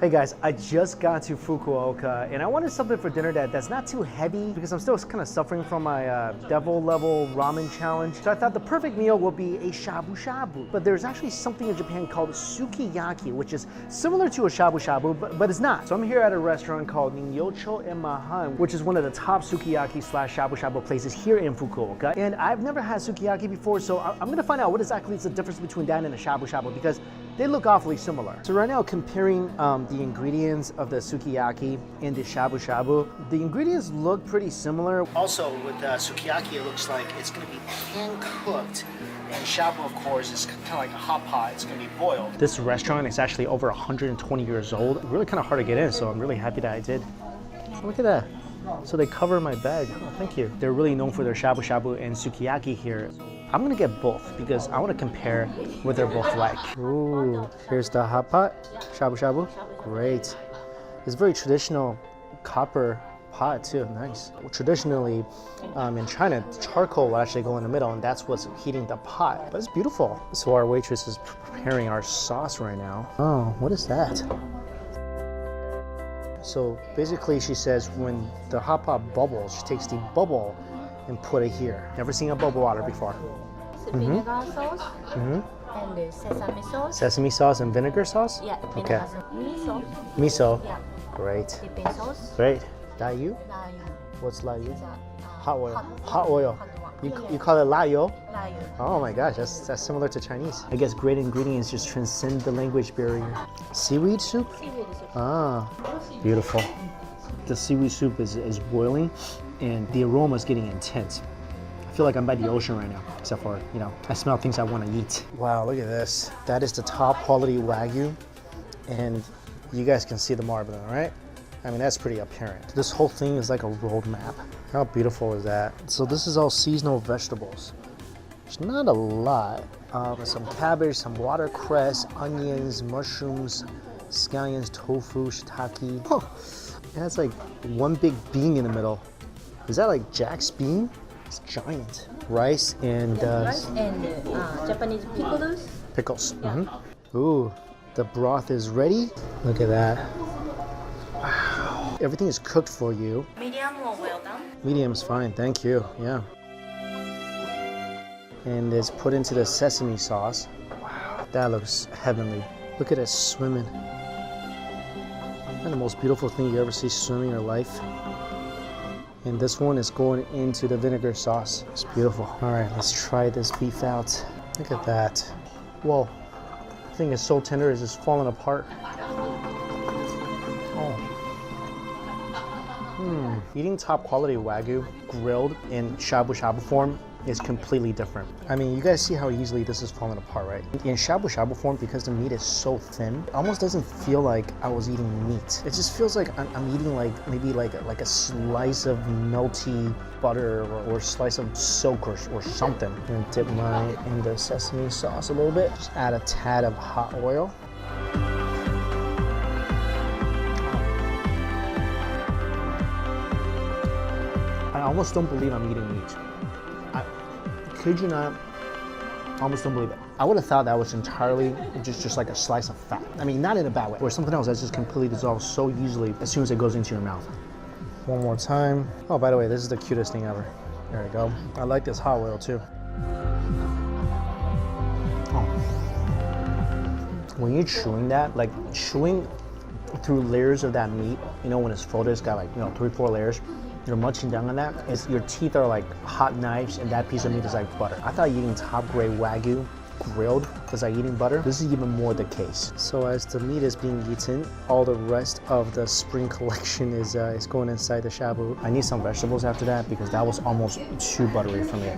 Hey guys, I just got to Fukuoka and I wanted something for dinner that's not too heavy because I'm still kind of suffering from my devil level ramen challenge. So I thought the perfect meal would be a shabu shabu. But there's actually something in Japan called sukiyaki, which is similar to a shabu shabu, but it's not. So I'm here at a restaurant called Ningyocho Imahan, which is one of the top sukiyaki slash shabu shabu places here in Fukuoka. And I've never had sukiyaki before, so I'm gonna find out what exactly is the difference between that and a shabu shabu because they look awfully similar. So right now, comparing the ingredients of the sukiyaki and the shabu shabu, the ingredients look pretty similar. Also, with sukiyaki, it looks like it's going to be pan-cooked. And shabu, of course, is kind of like a hot pot. It's going to be boiled. This restaurant is actually over 120 years old. Really kind of hard to get in, so I'm really happy that I did. Look at that. So they cover my bag. Oh, thank you. They're really known for their shabu shabu and sukiyaki here. I'm gonna get both because I want to compare what they're both like. Ooh, here's the hot pot, shabu shabu. Great. It's very traditional copper pot too. Nice. Traditionally, in China, charcoal will actually go in the middle, and that's what's heating the pot. But it's beautiful. So our waitress is preparing our sauce right now. Oh, what is that? So basically, she says when the hot pot bubbles, she takes the bubble and put it here. Never seen a bubble water before. Vinegar sauce and the sesame sauce. Sesame sauce and vinegar sauce? Yeah, okay. Miso. Miso? Yeah. Great. Dipping sauce. Great. Layu? Layu. What's layu? It's Hot oil. Hot oil. oil. You call it layo? Layu. Oh my gosh, that's similar to Chinese. I guess great ingredients just transcend the language barrier. Seaweed soup? Seaweed soup. Ah, beautiful. The seaweed soup is boiling and the aroma is getting intense. I feel like I'm by the ocean right now, except for, you know, I smell things I want to eat. Wow, look at this. That is the top quality Wagyu, and you guys can see the marbling, right? I mean, that's pretty apparent. This whole thing is like a road map. How beautiful is that? So this is all seasonal vegetables. It's not a lot. Some cabbage, some watercress, onions, mushrooms, scallions, tofu, shiitake. Oh, that's like one big bean in the middle. Is that like Jack's bean? It's giant. Rice and Japanese pickles. Pickles. Ooh, the broth is ready. Look at that. Wow. Everything is cooked for you. Medium or well done? Medium's fine, thank you. Yeah. And it's put into the sesame sauce. Wow, that looks heavenly. Look at it swimming. Isn't that the most beautiful thing you ever see swimming in your life? And this one is going into the vinegar sauce. It's beautiful. All right, let's try this beef out. Look at that. Whoa, the thing is so tender, it's just falling apart. Oh. Eating top quality Wagyu grilled in shabu shabu form is completely different. I mean, you guys see how easily this is falling apart, right? In shabu shabu form, because the meat is so thin, it almost doesn't feel like I was eating meat. It just feels like I'm eating like maybe like a slice of melty butter or slice of silk or something. I'm gonna dip mine in the sesame sauce a little bit. Just add a tad of hot oil. I almost don't believe I'm eating meat. Kid you not, I almost don't believe it. I would have thought that was entirely just like a slice of fat. I mean, not in a bad way, or something else that just completely dissolves so easily as soon as it goes into your mouth. One more time. Oh, by the way, this is the cutest thing ever. There we go. I like this hot oil too. Oh. When you're chewing that, like chewing through layers of that meat, you know, when it's folded, it's got like, 3-4 layers. You're munching down on that, your teeth are like hot knives and that piece of meat is like butter. I thought eating top grade Wagyu grilled was like eating butter. This is even more the case. So as the meat is being eaten, all the rest of the spring collection is going inside the shabu. I need some vegetables after that because that was almost too buttery for me.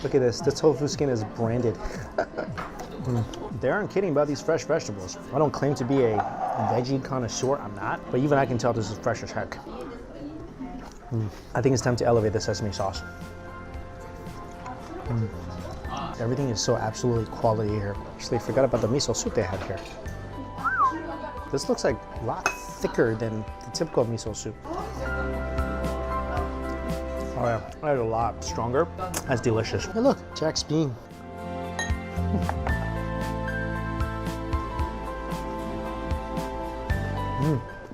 Look at this, the tofu skin is branded. They aren't kidding about these fresh vegetables. I don't claim to be a veggie connoisseur, I'm not, but even I can tell this is fresh as heck. I think it's time to elevate the sesame sauce. Everything is so absolutely quality here. Actually, I forgot about the miso soup they have here. This looks like a lot thicker than the typical miso soup. Oh yeah, that is a lot stronger. That's delicious. Hey look, Jack's bean.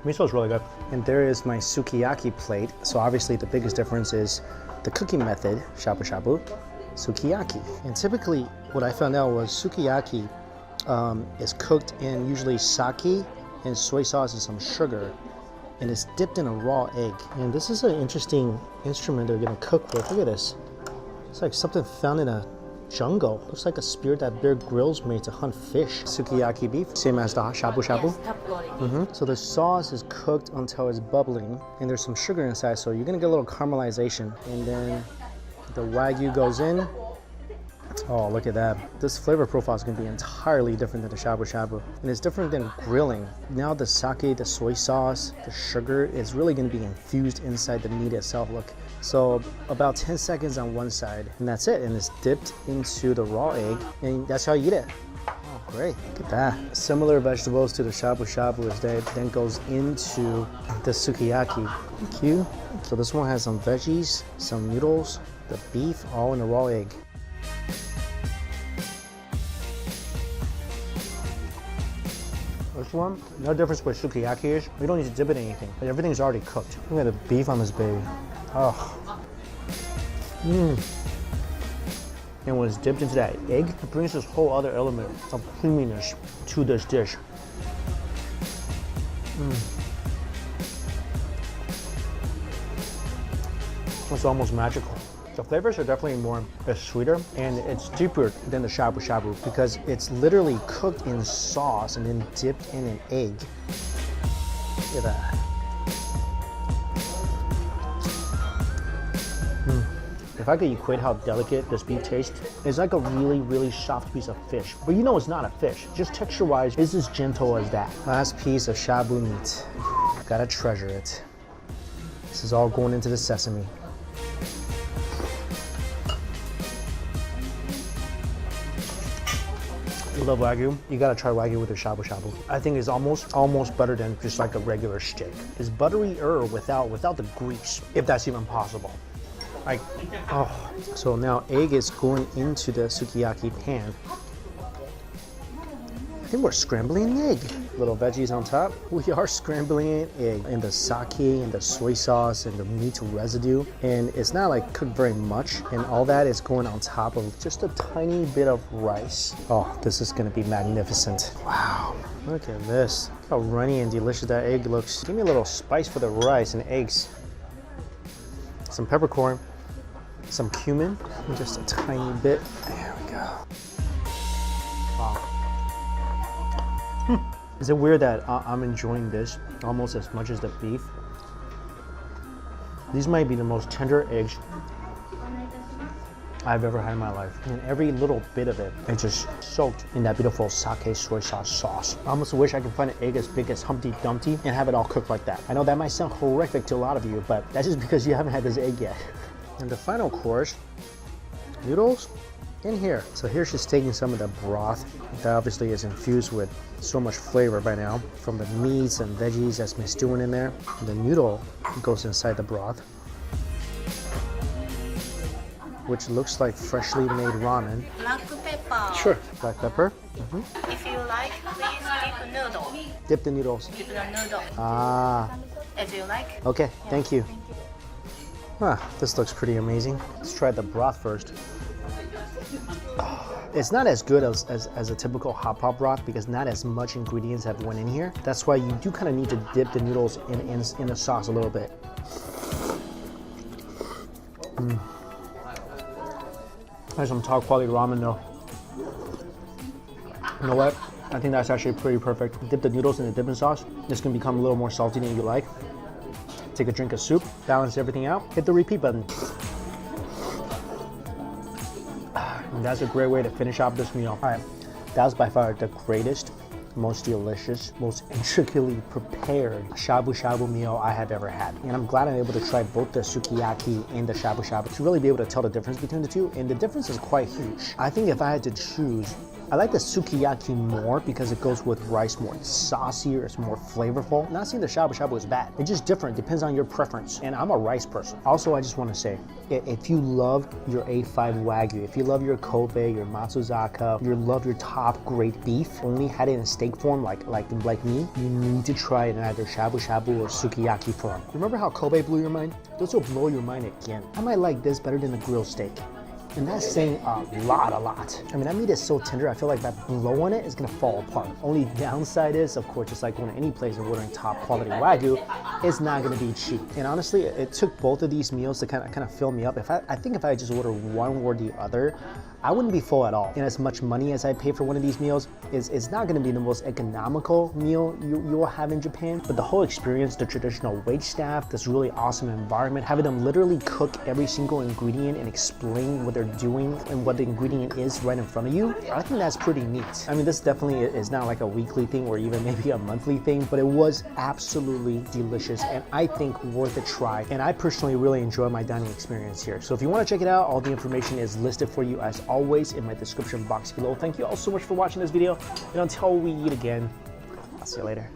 Miso is really good. And there is my sukiyaki plate. So obviously the biggest difference is the cooking method, shabu shabu, sukiyaki. And typically what I found out was sukiyaki is cooked in usually sake and soy sauce and some sugar. And it's dipped in a raw egg. And this is an interesting instrument they're gonna cook with. Look at this. It's like something found in a jungle. Looks like a spear that Bear Grylls made to hunt fish. Sukiyaki beef, same as the shabu shabu. Yes, top quality. So the sauce is cooked until it's bubbling, and there's some sugar inside, so you're gonna get a little caramelization. And then the wagyu goes in. Oh, look at that. This flavor profile is gonna be entirely different than the shabu shabu. And it's different than grilling. Now the sake, the soy sauce, the sugar is really gonna be infused inside the meat itself. Look. So about 10 seconds on one side, and that's it. And it's dipped into the raw egg, and that's how you eat it. Oh, great. Look at that. Similar vegetables to the shabu shabu is that then goes into the sukiyaki. Thank you. So this one has some veggies, some noodles, the beef, all in the raw egg. This one, no difference with sukiyaki is, you don't need to dip it in anything. Everything's already cooked. Look at the beef on this baby. Oh. And when it's dipped into that egg, it brings this whole other element of creaminess to this dish. It's almost magical. The flavors are definitely it's sweeter, and it's deeper than the shabu shabu because it's literally cooked in sauce and then dipped in an egg. Look at that. If I could equate how delicate this beef tastes, it's like a really, really soft piece of fish. But you know it's not a fish. Just texture-wise, it's as gentle as that. Last piece of shabu meat. Gotta treasure it. This is all going into the sesame. You love wagyu, you gotta try wagyu with the shabu shabu. I think it's almost better than just like a regular steak. It's butterier without the grease, if that's even possible. Like, oh. So now egg is going into the sukiyaki pan. I think we're scrambling an egg. Little veggies on top. We are scrambling an egg. And the sake and the soy sauce and the meat residue. And it's not like cooked very much. And all that is going on top of just a tiny bit of rice. Oh, this is gonna be magnificent. Wow, look at this. Look how runny and delicious that egg looks. Give me a little spice for the rice and eggs. Some peppercorn, some cumin, and just a tiny bit. There we go. Wow. Is it weird that I'm enjoying this almost as much as the beef? These might be the most tender eggs I've ever had in my life. And every little bit of it is just soaked in that beautiful sake soy sauce. I almost wish I could find an egg as big as Humpty Dumpty and have it all cooked like that. I know that might sound horrific to a lot of you, but that's just because you haven't had this egg yet. And the final course, noodles in here. So here she's taking some of the broth that obviously is infused with so much flavor by now from the meats and veggies that's been stewing in there. And the noodle goes inside the broth, which looks like freshly made ramen. Black pepper. Sure. Black pepper. If you like, please dip noodle. Dip the noodles. Dip the noodle. Ah. As you like. Okay, thank you. Ah, this looks pretty amazing. Let's try the broth first. It's not as good as a typical hot pot broth because not as much ingredients have went in here. That's why you do kind of need to dip the noodles in the sauce a little bit. That's some top quality ramen though. You know what? I think that's actually pretty perfect. Dip the noodles in the dipping sauce. It's gonna become a little more salty than you like. Take a drink of soup, balance everything out, hit the repeat button. And that's a great way to finish off this meal. All right, that was by far the greatest, most delicious, most intricately prepared shabu shabu meal I have ever had. And I'm glad I'm able to try both the sukiyaki and the shabu shabu to really be able to tell the difference between the two. And the difference is quite huge. I think if I had to choose I like the sukiyaki more because it goes with rice more. It's saucier, it's more flavorful. Not saying the shabu shabu is bad. It's just different, depends on your preference. And I'm a rice person. Also, I just want to say, if you love your A5 Wagyu, if you love your Kobe, your Matsuzaka, you love your top grade beef, only had it in steak form like me, you need to try it in either shabu shabu or sukiyaki form. Remember how Kobe blew your mind? This will blow your mind again. I might like this better than the grilled steak. And that's saying a lot. I mean, that meat is so tender, I feel like that blow on it is gonna fall apart. Only downside is, of course, just like going to any place and ordering top quality Wagyu, it's not gonna be cheap. And honestly, it took both of these meals to kind of fill me up. I think if I just order one or the other, I wouldn't be full at all. And as much money as I pay for one of these meals, it's not gonna be the most economical meal you will have in Japan, but the whole experience, the traditional wait staff, this really awesome environment, having them literally cook every single ingredient and explain what they're doing and what the ingredient is right in front of you, I think that's pretty neat. I mean, this definitely is not like a weekly thing or even maybe a monthly thing, but it was absolutely delicious and I think worth a try. And I personally really enjoy my dining experience here. So if you wanna check it out, all the information is listed for you as always in my description box below. Thank you all so much for watching this video, and until we eat again, I'll see you later.